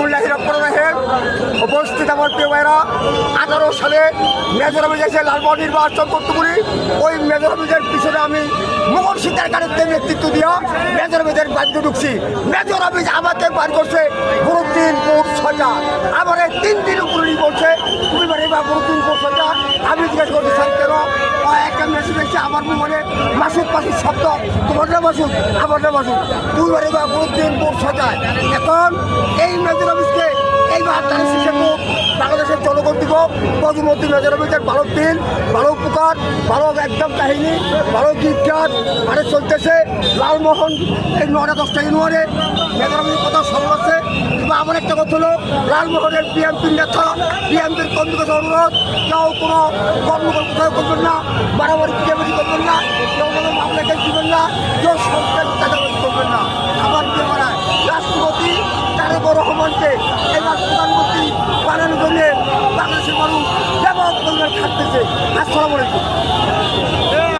বিসমিল্লাহির রহমানির রহিম। উপস্থিত আমার প্রিয় ভাইরা, 18 সালে মেজর অফিস এসে লালবাগ নির্বাচন করতে বলি। ওই মেজর অফিসের পিছনে আমি মোগল সীতাকারের নেতৃত্ব দিয়া মেজর অফিসের বাড়িতে ঢুকছি। মেজর অফিস আমাকে বার করছে গুরুদিন বুট ছটা, আমার 3 দিন উপরে বলছে তুমি বাড়ি বা গুরুদিন বুট ছটা। আমি জিজ্ঞেস করছি স্যার কেন? একটা মেসেজ এসেছে আমার মনে মাসুদ মাসুদ শব্দ, তোমার না মাসুদ আমার না মাসুদ, তুই বাড়ি বা গুরুদিন বুট ছটায়। এখন এই মেজর অফিসকে এইবার তারা শিশু বাংলাদেশের জনগণ দিব প্রতিমন্ত্রী মেজর অফিসের ভালো দিন, ভালো উপকার, ভালো একদম কাহিনী, ভালো গীতগান মানে চলতেছে। লালমোহন এই 9-10টা ইউনিয়নে মেজর অফিসের কথা সরল আছে। কিন্তু আমার একটা কথা হলো লালমোহনের বিএনপির নেতা, বিএনপির কর্মীর কাছে অনুরোধ, কেউ কোনো কর্মকর কোথাও করবেন না, বাড়াবাড়ি ক্রিয়াবাড়ি করবেন না, কেউ কোনো মামলাকে দিবেন না, কেউ সরকার চাঁদাবাড়ি করবেন না। আমার বেমারায় রাষ্ট্রপতি তারেক রহমানকে এবার প্রধানমন্ত্রী বানানোর জন্য বাংলাদেশের মানুষ ব্যাপক পরিমাণ খাটতেছে। আসসালামু আলাইকুম।